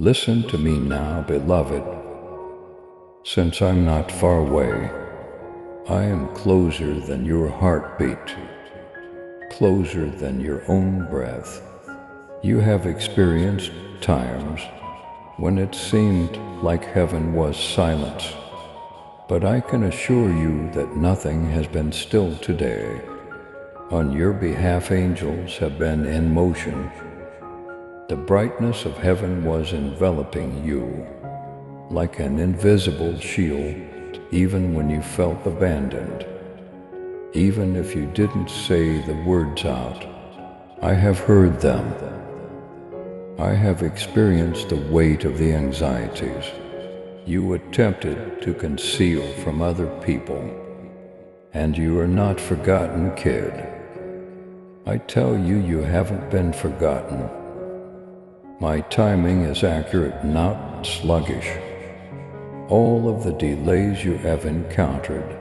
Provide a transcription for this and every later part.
Listen to me now, beloved. Since I'm not far away, I am closer than your heartbeat, closer than your own breath. You have experienced times when it seemed like heaven was silence, but I can assure you that nothing has been still today. On your behalf, angels have been in motion. The brightness of heaven was enveloping you like an invisible shield, even when you felt abandoned. Even if you didn't say the words out, I have heard them. I have experienced the weight of the anxieties you attempted to conceal from other people, and you are not forgotten, kid. I tell you, you haven't been forgotten. My timing is accurate, not sluggish. All of the delays you have encountered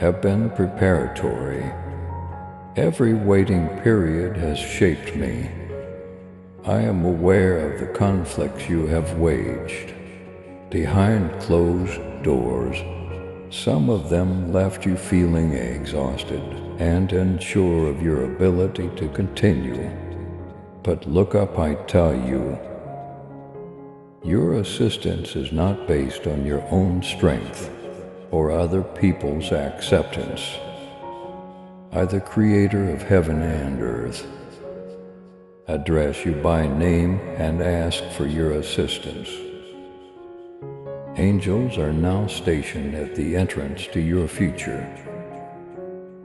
have been preparatory. Every waiting period has shaped me. I am aware of the conflicts you have waged behind closed doors. Some of them left you feeling exhausted and unsure of your ability to continue. But look up, I tell you. Your assistance is not based on your own strength or other people's acceptance. I, the Creator of heaven and earth, address you by name and ask for your assistance. Angels are now stationed at the entrance to your future.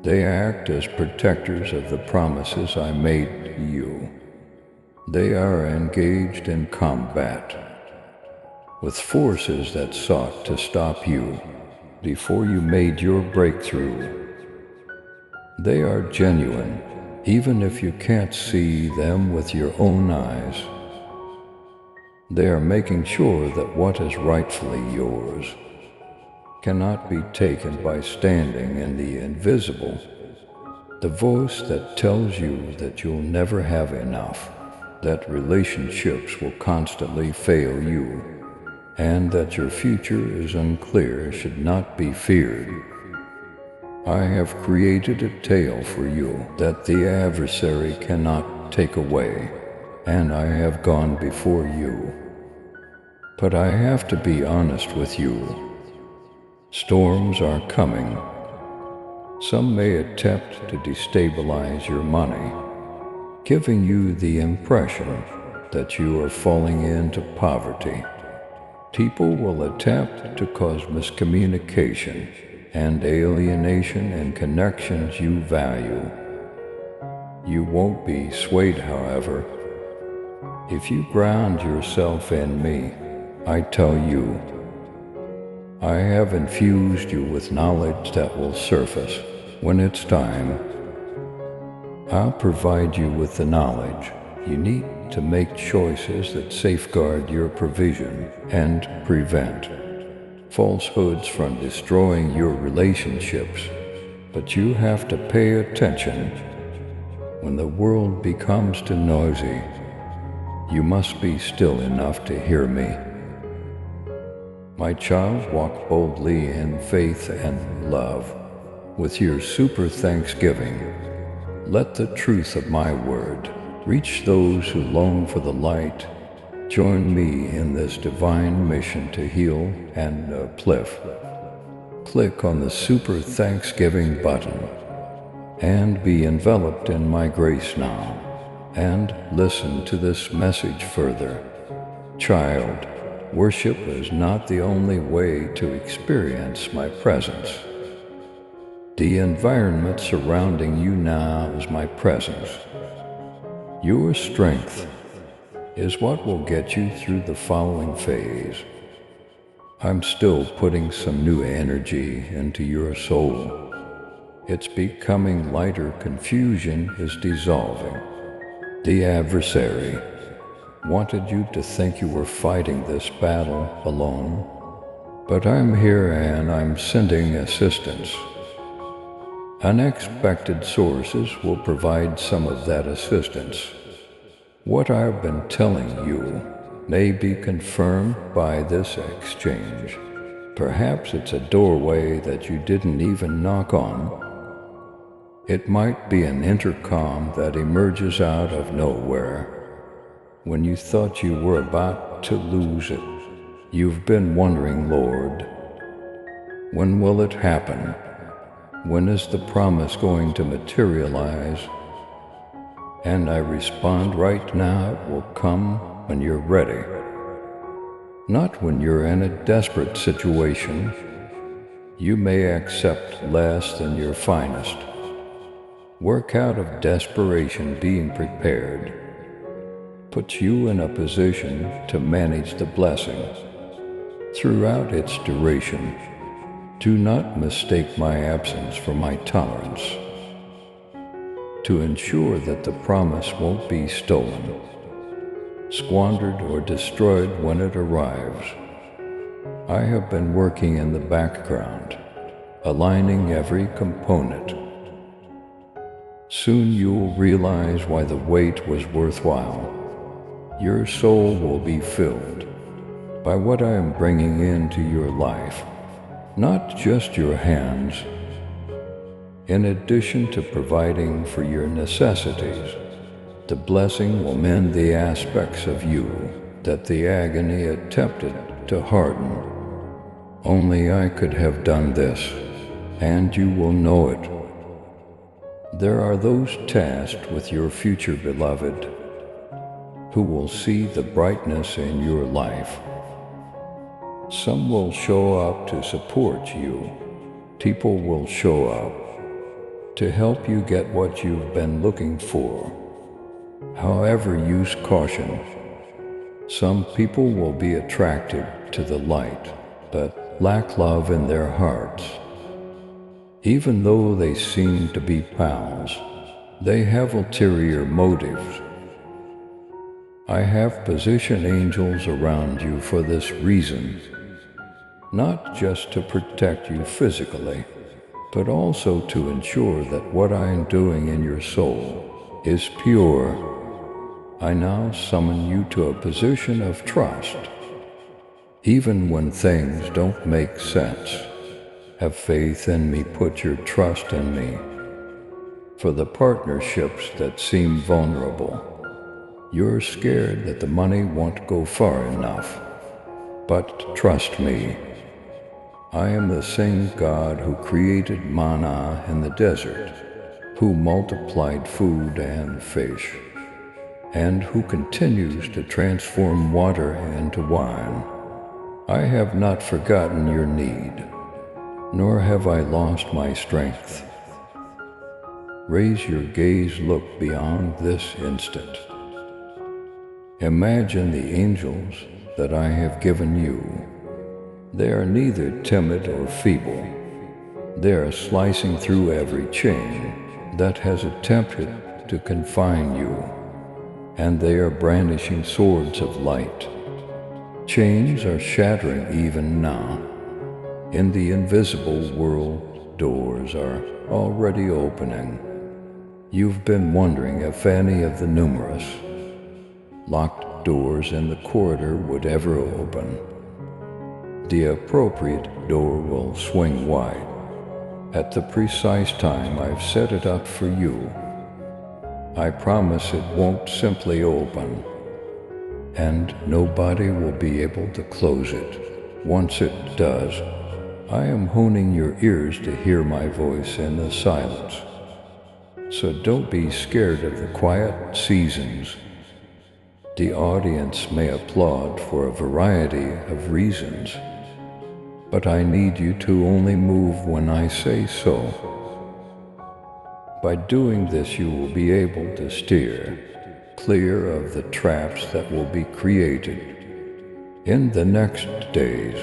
They act as protectors of the promises I made to you. They are engaged in combat with forces that sought to stop you before you made your breakthrough. They are genuine, even if you can't see them with your own eyes. They are making sure that what is rightfully yours cannot be taken by standing in the invisible. The voice that tells you that you'll never have enough, that relationships will constantly fail you, and that your future is unclear should not be feared. I have created a tale for you that the adversary cannot take away, and I have gone before you. But I have to be honest with you. Storms are coming. Some may attempt to destabilize your money, giving you the impression that you are falling into poverty. People will attempt to cause miscommunication and alienation in connections you value. You won't be swayed, however. If you ground yourself in me, I tell you, I have infused you with knowledge that will surface when it's time. I'll provide you with the knowledge you need to make choices that safeguard your provision and prevent falsehoods from destroying your relationships. But you have to pay attention. When the world becomes too noisy, you must be still enough to hear me. My child, walk boldly in faith and love. With your super thanksgiving, let the truth of my word reach those who long for the light. Join me in this divine mission to heal and uplift. Click on the Super Thanksgiving button and be enveloped in my grace now, and listen to this message further. Child, worship is not the only way to experience my presence. The environment surrounding you now is my presence. Your strength is what will get you through the following phase. I'm still putting some new energy into your soul. It's becoming lighter, confusion is dissolving. The adversary wanted you to think you were fighting this battle alone, but I'm here and I'm sending assistance. Unexpected sources will provide some of that assistance. What I've been telling you may be confirmed by this exchange. Perhaps it's a doorway that you didn't even knock on. It might be an intercom that emerges out of nowhere when you thought you were about to lose it. You've been wondering, Lord, when will it happen? When is the promise going to materialize? And I respond, right now it will come when you're ready. Not when you're in a desperate situation. You may accept less than your finest. Work out of desperation, being prepared puts you in a position to manage the blessing throughout its duration. Do not mistake my absence for my tolerance. To ensure that the promise won't be stolen, squandered, or destroyed when it arrives, I have been working in the background, aligning every component. Soon you'll realize why the wait was worthwhile. Your soul will be filled by what I am bringing into your life, not just your hands. In addition to providing for your necessities, the blessing will mend the aspects of you that the agony attempted to harden. Only I could have done this, and you will know it. There are those tasked with your future, beloved, who will see the brightness in your life. Some will show up to support you. People will show up to help you get what you've been looking for. However, use caution. Some people will be attracted to the light, but lack love in their hearts. Even though they seem to be pals, they have ulterior motives. I have positioned angels around you for this reason, not just to protect you physically, but also to ensure that what I am doing in your soul is pure. I now summon you to a position of trust. Even when things don't make sense, have faith in me, put your trust in me. For the partnerships that seem vulnerable, you're scared that the money won't go far enough. But trust me, I am the same God who created manna in the desert, who multiplied food and fish, and who continues to transform water into wine. I have not forgotten your need, nor have I lost my strength. Raise your gaze, look beyond this instant. Imagine the angels that I have given you. They are neither timid or feeble. They are slicing through every chain that has attempted to confine you, and they are brandishing swords of light. Chains are shattering even now. In the invisible world, doors are already opening. You've been wondering if any of the numerous locked doors in the corridor would ever open. The appropriate door will swing wide at the precise time I've set it up for you. I promise it won't simply open, and nobody will be able to close it. Once it does, I am honing your ears to hear my voice in the silence. So don't be scared of the quiet seasons. The audience may applaud for a variety of reasons, but I need you to only move when I say so. By doing this, you will be able to steer clear of the traps that will be created in the next days.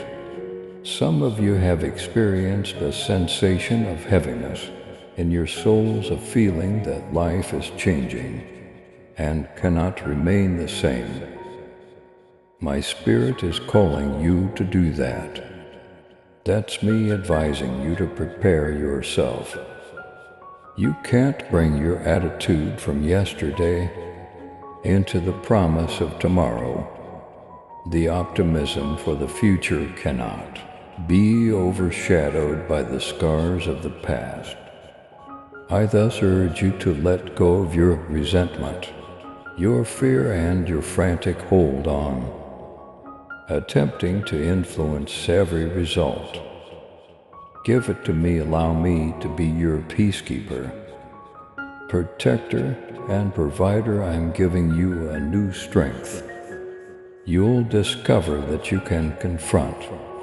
Some of you have experienced a sensation of heaviness in your souls, a feeling that life is changing and cannot remain the same. My spirit is calling you to do that. That's me advising you to prepare yourself. You can't bring your attitude from yesterday into the promise of tomorrow. The optimism for the future cannot be overshadowed by the scars of the past. I thus urge you to let go of your resentment, your fear, and your frantic hold on, attempting to influence every result. Give it to me, allow me to be your peacekeeper, protector, and provider. I am giving you a new strength. You'll discover that you can confront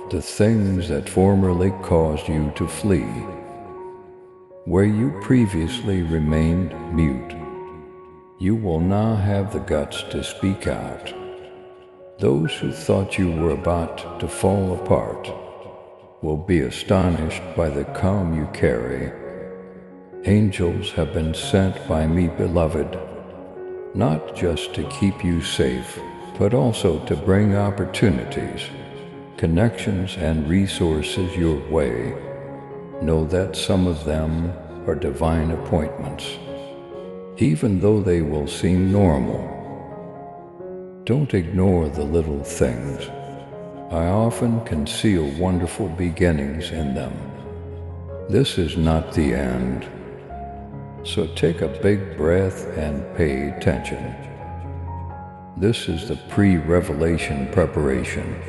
the things that formerly caused you to flee. Where you previously remained mute, you will now have the guts to speak out. Those who thought you were about to fall apart will be astonished by the calm you carry. Angels have been sent by me, beloved, not just to keep you safe, but also to bring opportunities, connections, and resources your way. Know that some of them are divine appointments, even though they will seem normal. Don't ignore the little things. I often conceal wonderful beginnings in them. This is not the end. So take a big breath and pay attention. This is the pre-revelation preparation.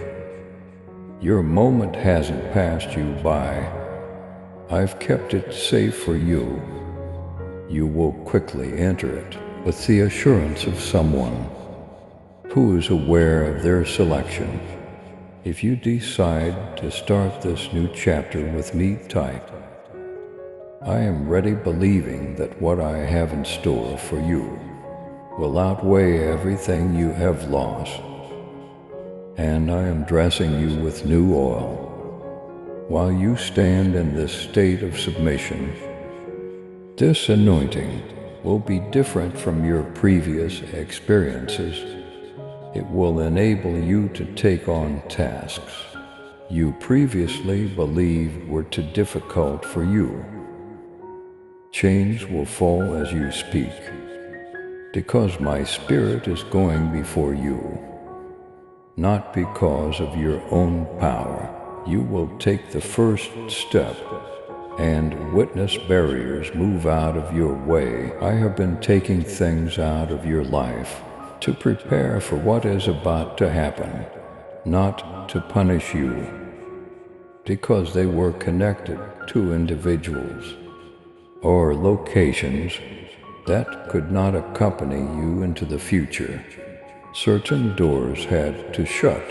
Your moment hasn't passed you by. I've kept it safe for you. You will quickly enter it with the assurance of someone who is aware of their selection. If you decide to start this new chapter with me, type, I am ready, believing that what I have in store for you will outweigh everything you have lost. And I am dressing you with new oil. While you stand in this state of submission, this anointing will be different from your previous experiences. It will enable you to take on tasks you previously believed were too difficult for you. Chains will fall as you speak, because my Spirit is going before you. Not because of your own power. You will take the first step and witness barriers move out of your way. I have been taking things out of your life to prepare for what is about to happen, not to punish you, because they were connected to individuals or locations that could not accompany you into the future. Certain doors had to shut.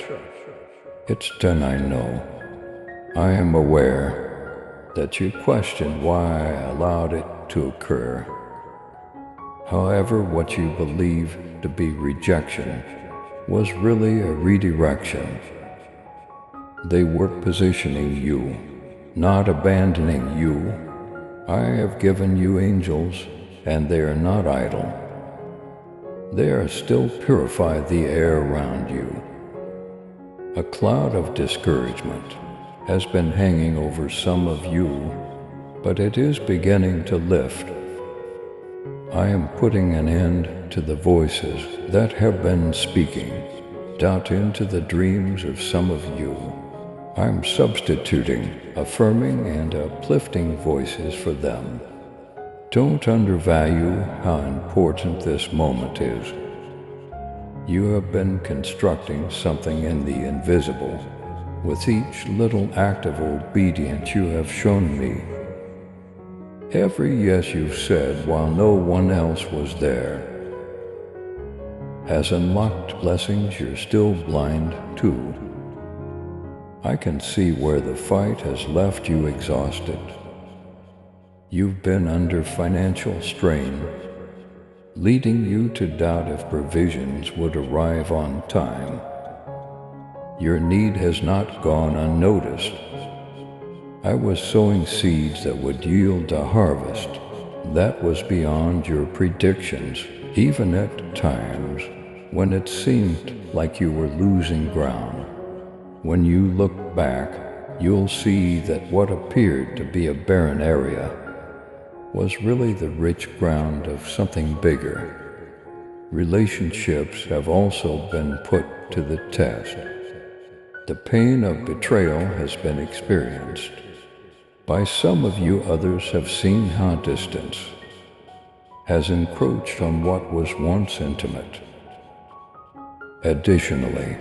It's done, I know. I am aware that you question why I allowed it to occur. However, what you believe to be rejection was really a redirection. They were positioning you, not abandoning you. I have given you angels, and they are not idle. They are still purify the air around you. A cloud of discouragement has been hanging over some of you, but it is beginning to lift. I am putting an end to the voices that have been speaking doubt into the dreams of some of you. I am substituting affirming and uplifting voices for them. Don't undervalue how important this moment is. You have been constructing something in the invisible with each little act of obedience you have shown me. Every yes you've said while no one else was there has unlocked blessings you're still blind to. I can see where the fight has left you exhausted. You've been under financial strain, leading you to doubt if provisions would arrive on time. Your need has not gone unnoticed. I was sowing seeds that would yield a harvest that was beyond your predictions, even at times when it seemed like you were losing ground. When you look back, you'll see that what appeared to be a barren area was really the rich ground of something bigger. Relationships have also been put to the test. The pain of betrayal has been experienced. By some of you, others have seen how distance has encroached on what was once intimate. Additionally,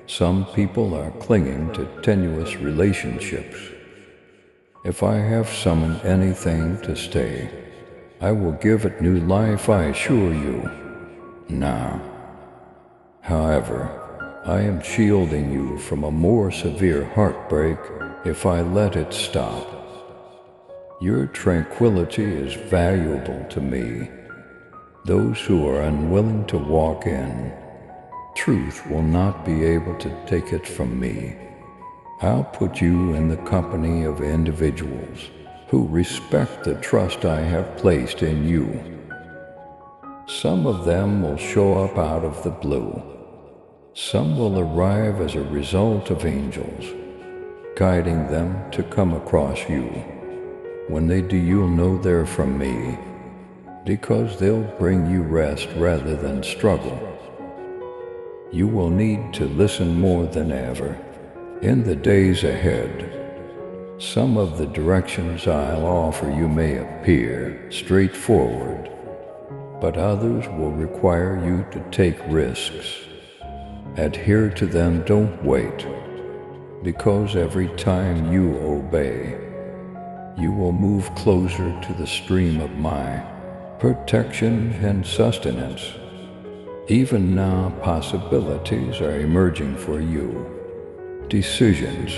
some people are clinging to tenuous relationships. If I have summoned anything to stay, I will give it new life, I assure you. Now, however, I am shielding you from a more severe heartbreak if I let it stop. Your tranquility is valuable to me. Those who are unwilling to walk in truth will not be able to take it from me. I'll put you in the company of individuals who respect the trust I have placed in you. Some of them will show up out of the blue. Some will arrive as a result of angels, guiding them to come across you. When they do, you'll know they're from me, because they'll bring you rest rather than struggle. You will need to listen more than ever. In the days ahead, some of the directions I'll offer you may appear straightforward, but others will require you to take risks. Adhere to them, don't wait, because every time you obey, you will move closer to the stream of my protection and sustenance. Even now, possibilities are emerging for you. Decisions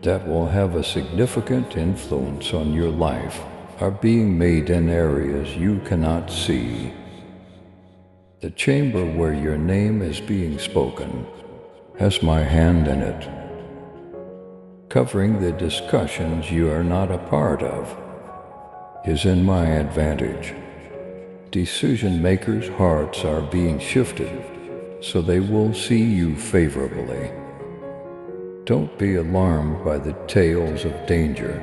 that will have a significant influence on your life are being made in areas you cannot see. The chamber where your name is being spoken has my hand in it, covering the discussions you are not a part of is in my advantage. Decision makers' hearts are being shifted so they will see you favorably. Don't be alarmed by the tales of danger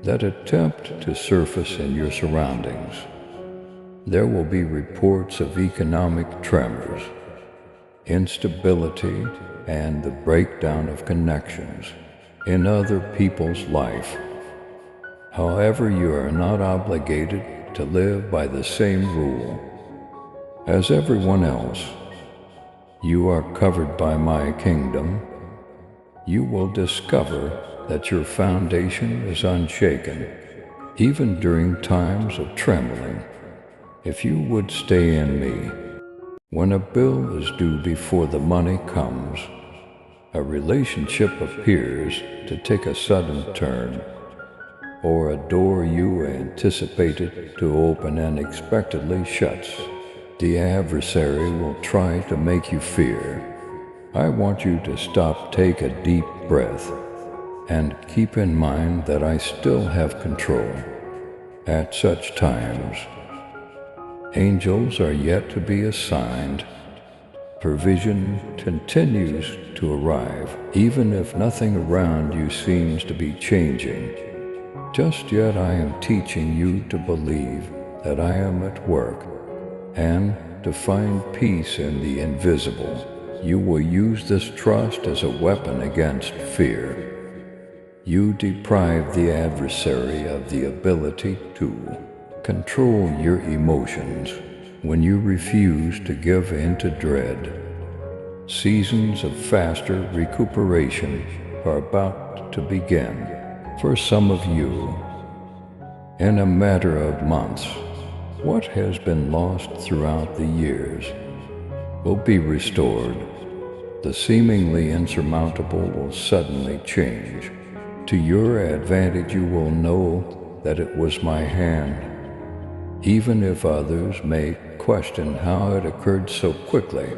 that attempt to surface in your surroundings. There will be reports of economic tremors, instability, and the breakdown of connections in other people's life. However, you are not obligated to live by the same rule as everyone else. You are covered by my kingdom. You will discover that your foundation is unshaken, even during times of trembling. If you would stay in me, when a bill is due before the money comes, a relationship appears to take a sudden turn, or a door you anticipated to open unexpectedly shuts, the adversary will try to make you fear. I want you to stop, take a deep breath, and keep in mind that I still have control. At such times, angels are yet to be assigned. Provision continues to arrive, even if nothing around you seems to be changing. Just yet I am teaching you to believe that I am at work, and to find peace in the invisible. You will use this trust as a weapon against fear. You deprive the adversary of the ability to control your emotions when you refuse to give in to dread. Seasons of faster recuperation are about to begin for some of you. In a matter of months, what has been lost throughout the years will be restored. The seemingly insurmountable will suddenly change. To your advantage, you will know that it was my hand, even if others may question how it occurred so quickly.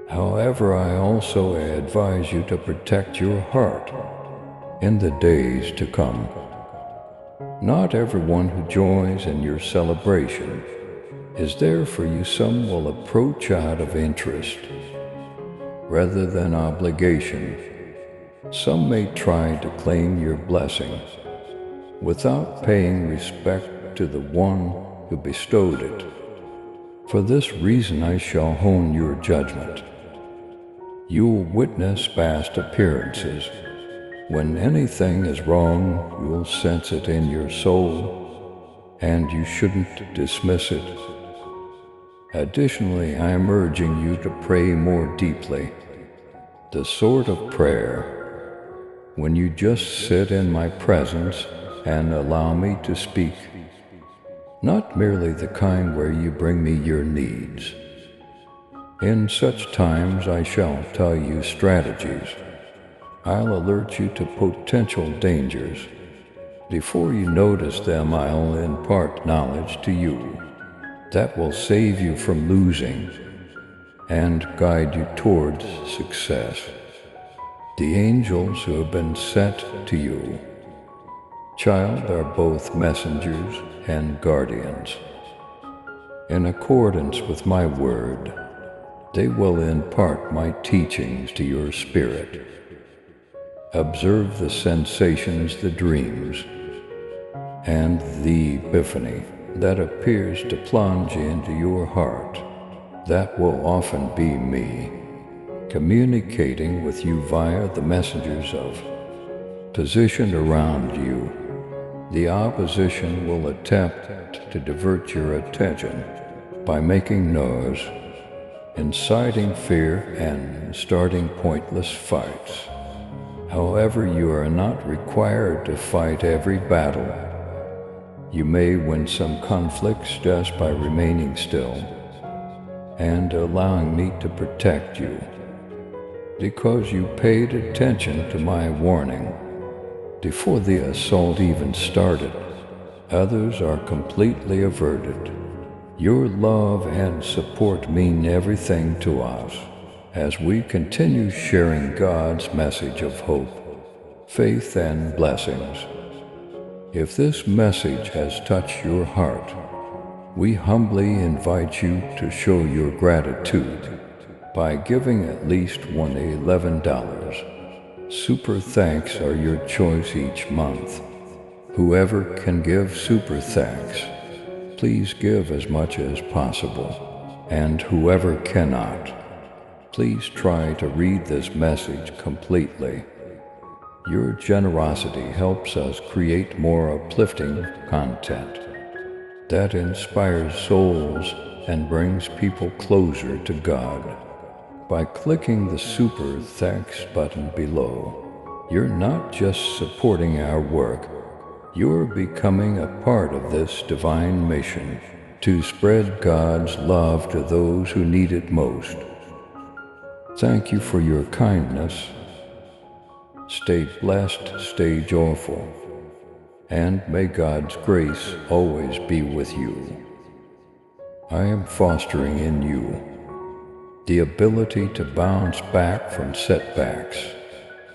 However, I also advise you to protect your heart in the days to come. Not everyone who joins in your celebration is there for you. Some will approach out of interest rather than obligation. Some may try to claim your blessing without paying respect to the one who bestowed it. For this reason I shall hone your judgment. You will witness past appearances. When anything is wrong, you will sense it in your soul, and you shouldn't dismiss it. Additionally, I am urging you to pray more deeply. The sort of prayer when you just sit in my presence and allow me to speak. Not merely the kind where you bring me your needs. In such times I shall tell you strategies. I'll alert you to potential dangers. Before you notice them, I'll impart knowledge to you that will save you from losing and guide you towards success. The angels who have been sent to you, child, are both messengers and guardians. In accordance with my word, they will impart my teachings to your spirit. Observe the sensations, the dreams, and the epiphany that appears to plunge into your heart. That will often be me, communicating with you via the messengers of positioned around you. The opposition will attempt to divert your attention by making noise, inciting fear, and starting pointless fights. However, you are not required to fight every battle. You may win some conflicts just by remaining still and allowing me to protect you. Because you paid attention to my warning before the assault even started, others are completely averted. Your love and support mean everything to us as we continue sharing God's message of hope, faith, and blessings. If this message has touched your heart, we humbly invite you to show your gratitude by giving at least $11. Super thanks are your choice each month. Whoever can give super thanks, please give as much as possible. And whoever cannot, please try to read this message completely. Your generosity helps us create more uplifting content that inspires souls and brings people closer to God. By clicking the Super Thanks button below, you're not just supporting our work, you're becoming a part of this divine mission to spread God's love to those who need it most. Thank you for your kindness. Stay blessed, stay joyful, and may God's grace always be with you. I am fostering in you the ability to bounce back from setbacks.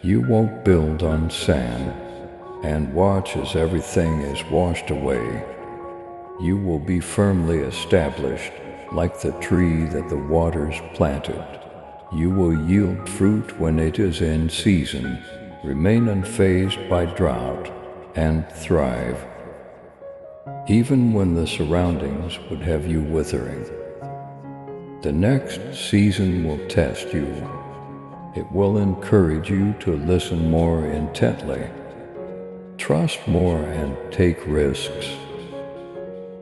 You won't build on sand and watch as everything is washed away. You will be firmly established like the tree that the waters planted. You will yield fruit when it is in season, remain unfazed by drought, and thrive, even when the surroundings would have you withering. The next season will test you. It will encourage you to listen more intently, trust more, and take risks.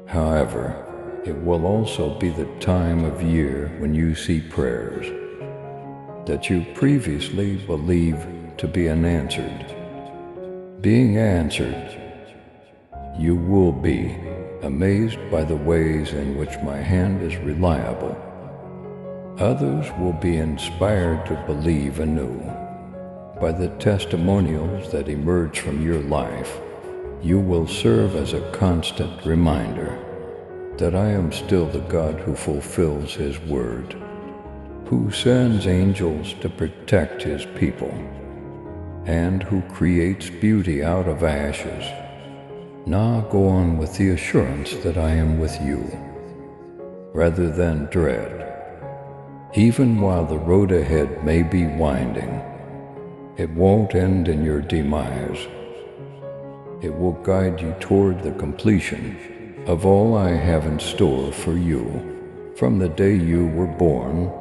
However, it will also be the time of year when you see prayers that you previously believed to be unanswered being answered. You will be amazed by the ways in which my hand is reliable. Others will be inspired to believe anew by the testimonials that emerge from your life. You will serve as a constant reminder that I am still the God who fulfills His word, who sends angels to protect His people, and who creates beauty out of ashes. Now go on with the assurance that I am with you, rather than dread. Even while the road ahead may be winding, it won't end in your demise. It will guide you toward the completion of all I have in store for you. From the day you were born,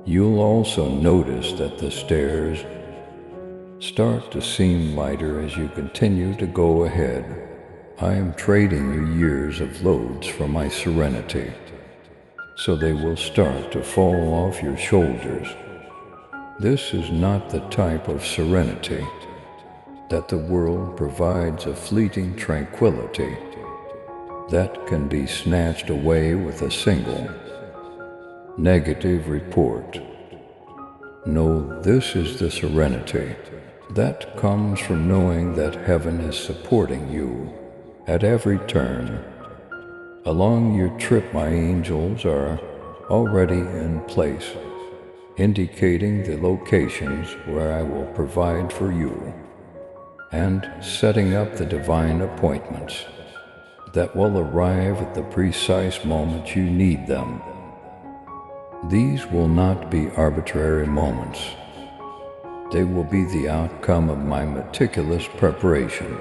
you'll also notice that the stairs start to seem lighter as you continue to go ahead. I am trading you years of loads for my serenity, so they will start to fall off your shoulders. This is not the type of serenity that the world provides, a fleeting tranquility that can be snatched away with a single negative report. No, this is the serenity that comes from knowing that heaven is supporting you at every turn. Along your trip, my angels are already in place, indicating the locations where I will provide for you, and setting up the divine appointments that will arrive at the precise moment you need them. These will not be arbitrary moments. They will be the outcome of my meticulous preparation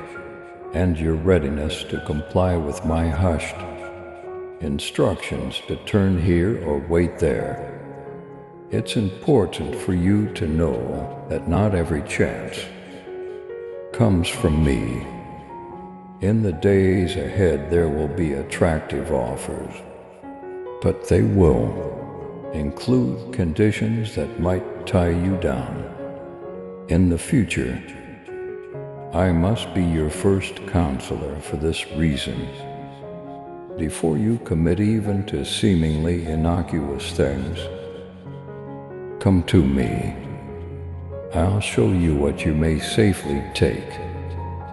and your readiness to comply with my hushed instructions to turn here or wait there. It's important for you to know that not every chance comes from me. In the days ahead, there will be attractive offers, but they will include conditions that might tie you down. In the future, I must be your first counselor for this reason. Before you commit even to seemingly innocuous things, come to me. I'll show you what you may safely take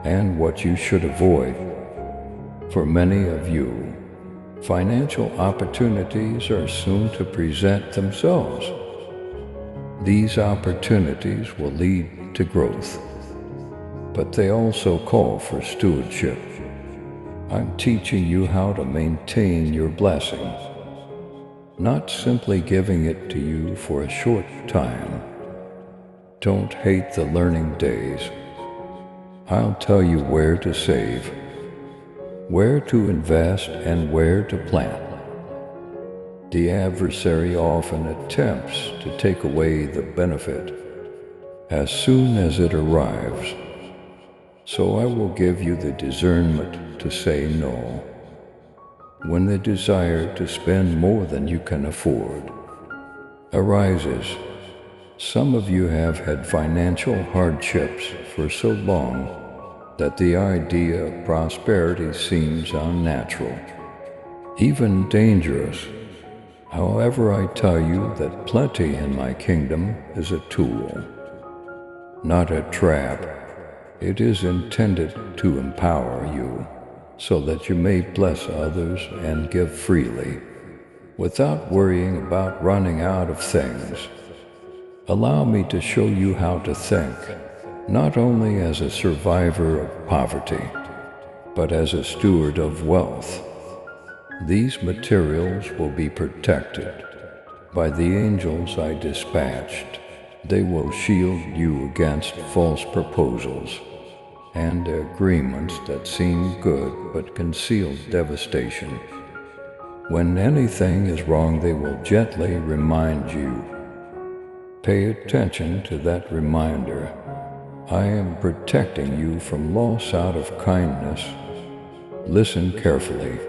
and what you should avoid. For many of you, financial opportunities are soon to present themselves. These opportunities will lead to growth, but they also call for stewardship. I'm teaching you how to maintain your blessing, not simply giving it to you for a short time. Don't hate the learning days. I'll tell you where to save, where to invest, and where to plant. The adversary often attempts to take away the benefit as soon as it arrives. So I will give you the discernment to say no when the desire to spend more than you can afford arises. Some of you have had financial hardships for so long that the idea of prosperity seems unnatural, even dangerous. However, I tell you that plenty in my kingdom is a tool, not a trap. It is intended to empower you so that you may bless others and give freely without worrying about running out of things. Allow me to show you how to think, not only as a survivor of poverty, but as a steward of wealth. These materials will be protected by the angels I dispatched. They will shield you against false proposals and agreements that seem good but conceal devastation. When anything is wrong, they will gently remind you. Pay attention to that reminder. I am protecting you from loss out of kindness. Listen carefully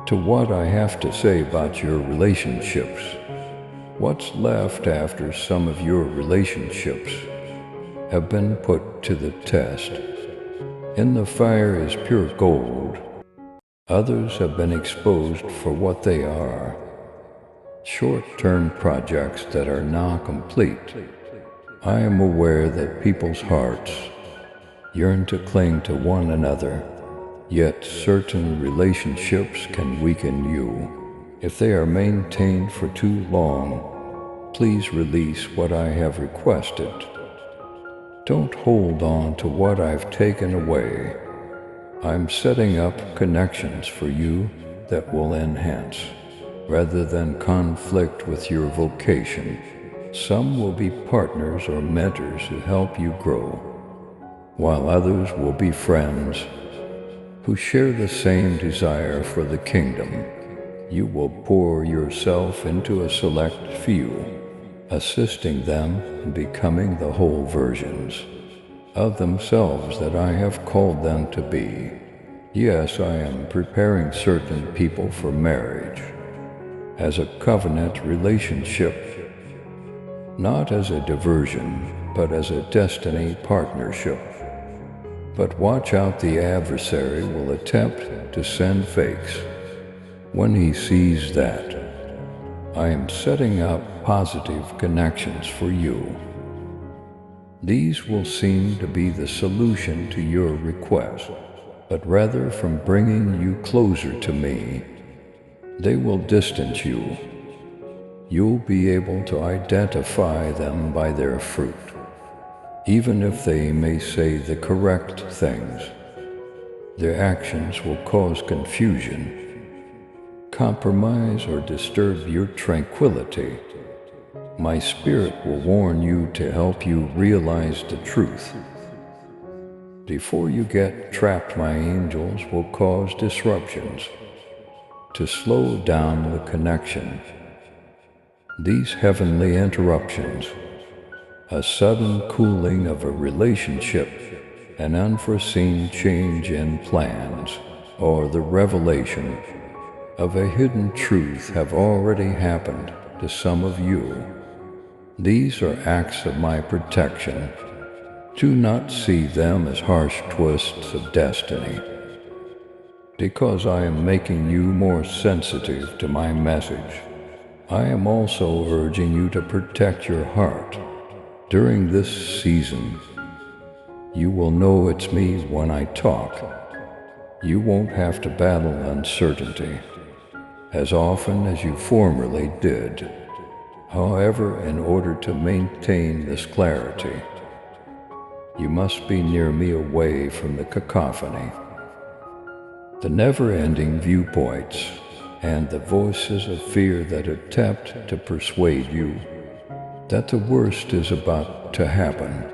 to what I have to say about your relationships. What's left after some of your relationships have been put to the test? In the fire is pure gold. Others have been exposed for what they are. Short-term projects that are now complete. I am aware that people's hearts yearn to cling to one another, yet certain relationships can weaken you. If they are maintained for too long, please release what I have requested. Don't hold on to what I've taken away. I'm setting up connections for you that will enhance, rather than conflict with your vocation. Some will be partners or mentors who help you grow, while others will be friends who share the same desire for the kingdom. you will pour yourself into a select few, assisting them in becoming the whole versions of themselves that I have called them to be. Yes, I am preparing certain people for marriage as a covenant relationship, not as a diversion, but as a destiny partnership. But watch out, the adversary will attempt to send fakes. When he sees that, I am setting up positive connections for you. These will seem to be the solution to your request, but rather from bringing you closer to me, they will distance you. You'll be able to identify them by their fruit, even if they may say the correct things. Their actions will cause confusion, compromise, or disturb your tranquility. My spirit will warn you to help you realize the truth. Before you get trapped, my angels will cause disruptions to slow down the connection. These heavenly interruptions, a sudden cooling of a relationship, an unforeseen change in plans, or the revelation of a hidden truth have already happened to some of you. These are acts of my protection. Do not see them as harsh twists of destiny, because I am making you more sensitive to my message. I am also urging you to protect your heart. During this season, you will know it's me when I talk. You won't have to battle uncertainty as often as you formerly did. However, in order to maintain this clarity, you must be near me, away from the cacophony, the never-ending viewpoints, and the voices of fear that attempt to persuade you that the worst is about to happen.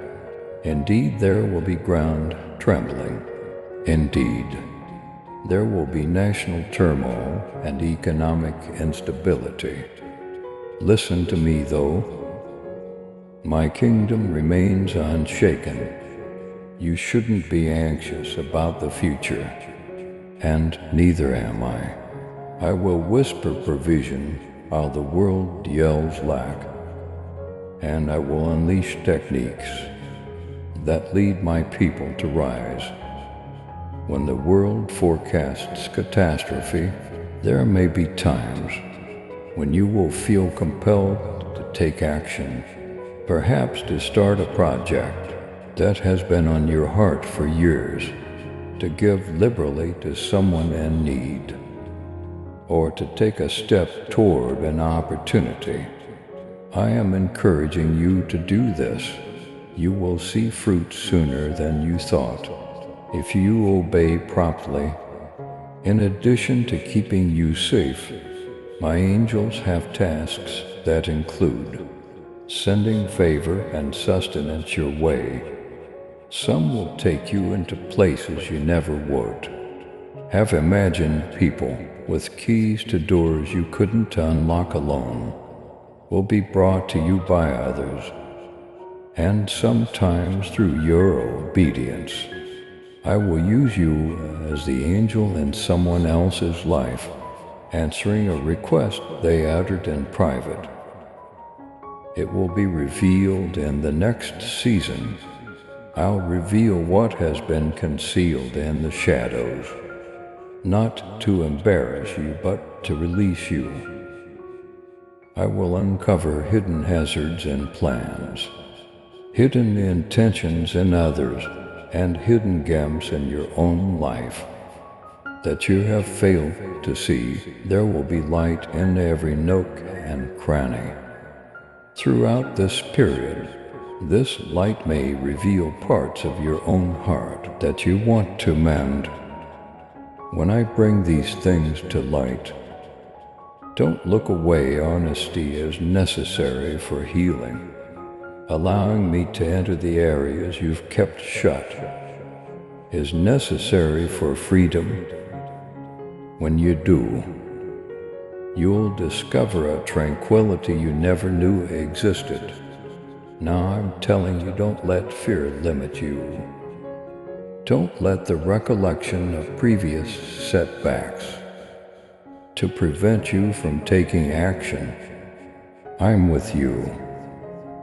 Indeed, there will be ground trembling. Indeed, there will be national turmoil and economic instability. Listen to me, though. My kingdom remains unshaken. You shouldn't be anxious about the future, and neither am I. I will whisper provision while the world yells lack, and I will unleash techniques that lead my people to rise. When the world forecasts catastrophe, there may be times when you will feel compelled to take action, perhaps to start a project that has been on your heart for years, to give liberally to someone in need, or to take a step toward an opportunity. I am encouraging you to do this. You will see fruit sooner than you thought, if you obey promptly. In addition to keeping you safe, my angels have tasks that include sending favor and sustenance your way. Some will take you into places you never would have imagined. People with keys to doors you couldn't unlock alone will be brought to you by others, and sometimes through your obedience. I will use you as the angel in someone else's life, answering a request they uttered in private. It will be revealed in the next season. I'll reveal what has been concealed in the shadows, not to embarrass you, but to release you. I will uncover hidden hazards in plans, hidden intentions in others, and hidden gaps in your own life that you have failed to see. There will be light in every nook and cranny. Throughout this period, this light may reveal parts of your own heart that you want to mend. When I bring these things to light, don't look away. Honesty is necessary for healing. Allowing me to enter the areas you've kept shut is necessary for freedom. When you do, You'll discover a tranquility you never knew existed. Now I'm telling you, don't let fear limit you. Don't let the recollection of previous setbacks to prevent you from taking action. I'm with you,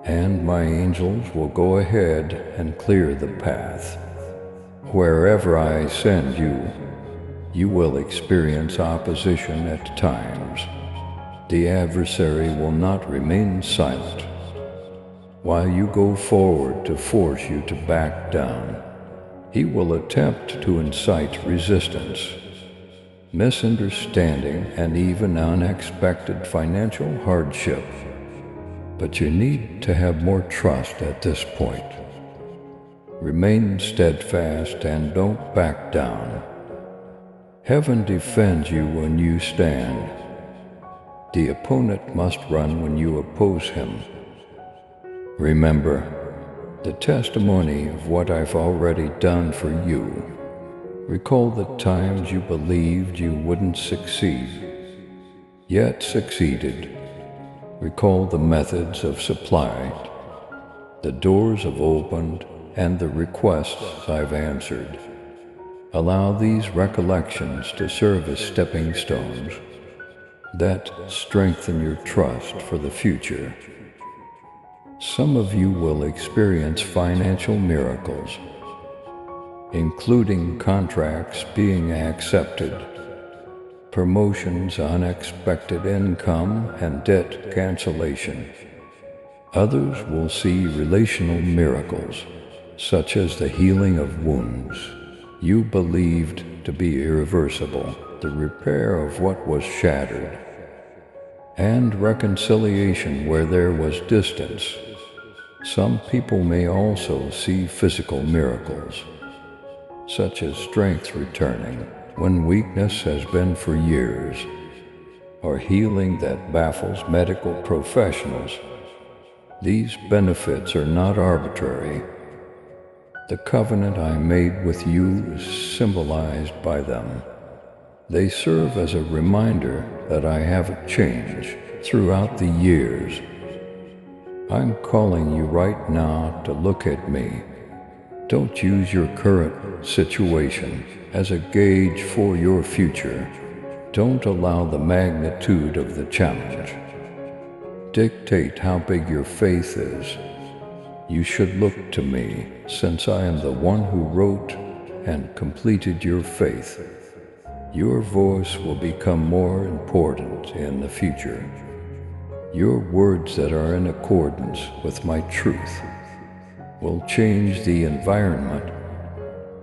and my angels will go ahead and clear the path. Wherever I send you, you will experience opposition at times. The adversary will not remain silent while you go forward to force you to back down. He will attempt to incite resistance, misunderstanding, and even unexpected financial hardship. But you need to have more trust at this point. Remain steadfast and don't back down. Heaven defends you when you stand. The opponent must run when you oppose him. Remember the testimony of what I've already done for you. Recall the times you believed you wouldn't succeed, yet succeeded. Recall the methods of supply, the doors I've opened, and the requests I've answered. Allow these recollections to serve as stepping stones that strengthen your trust for the future. Some of you will experience financial miracles, including contracts being accepted, promotions, unexpected income, and debt cancellation. Others will see relational miracles, such as the healing of wounds you believed to be irreversible, the repair of what was shattered, and reconciliation where there was distance. Some people may also see physical miracles, such as strength returning when weakness has been for years, or healing that baffles medical professionals. These benefits are not arbitrary. The covenant I made with you is symbolized by them. They serve as a reminder that I haven't changed throughout the years. I'm calling you right now to look at me. Don't use your current situation as a gauge for your future. Don't allow the magnitude of the challenge dictate how big your faith is. You should look to me, since I am the one who wrote and completed your faith. Your voice will become more important in the future. Your words that are in accordance with my truth will change the environment.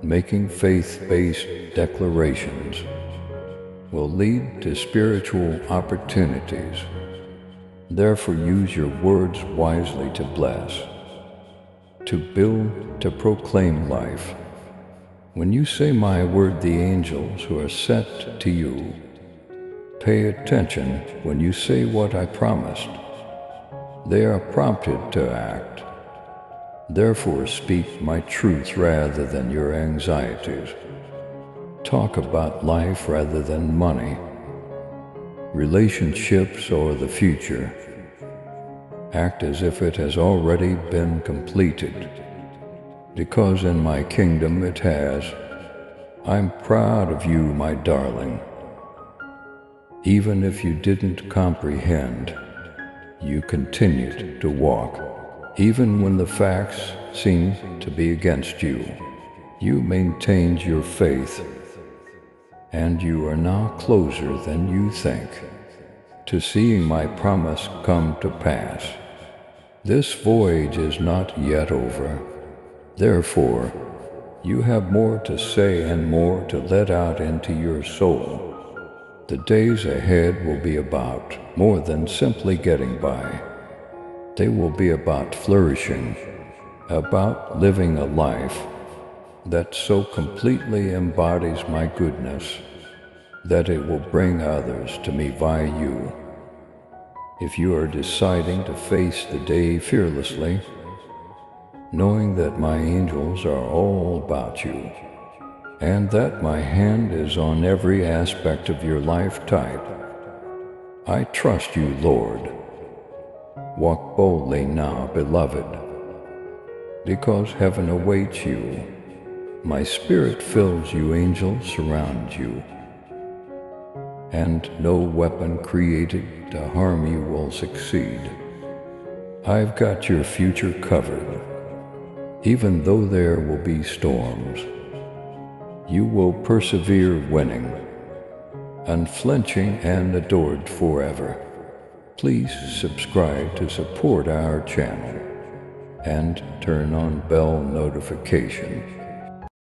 Making faith-based declarations will lead to spiritual opportunities. Therefore, use your words wisely to bless, to build, to proclaim life. When you say my word, the angels who are sent to you pay attention when you say what I promised. They are prompted to act. Therefore, speak my truth rather than your anxieties. Talk about life rather than money, relationships, or the future. Act as if it has already been completed, because in my kingdom it has. I'm proud of you, my darling. Even if you didn't comprehend, you continued to walk. Even when the facts seemed to be against you, you maintained your faith, and you are now closer than you think to seeing my promise come to pass. This voyage is not yet over. Therefore, you have more to say and more to let out into your soul. The days ahead will be about more than simply getting by. They will be about flourishing, about living a life that so completely embodies my goodness that it will bring others to me via you. If you are deciding to face the day fearlessly, knowing that my angels are all about you, and that my hand is on every aspect of your life type, I trust you, Lord. Walk boldly now, beloved, because heaven awaits you. My spirit fills you, angels surround you, and no weapon created to harm you will succeed. I've got your future covered. Even though there will be storms, you will persevere, winning, unflinching and adored forever. Please subscribe to support our channel and turn on bell notification.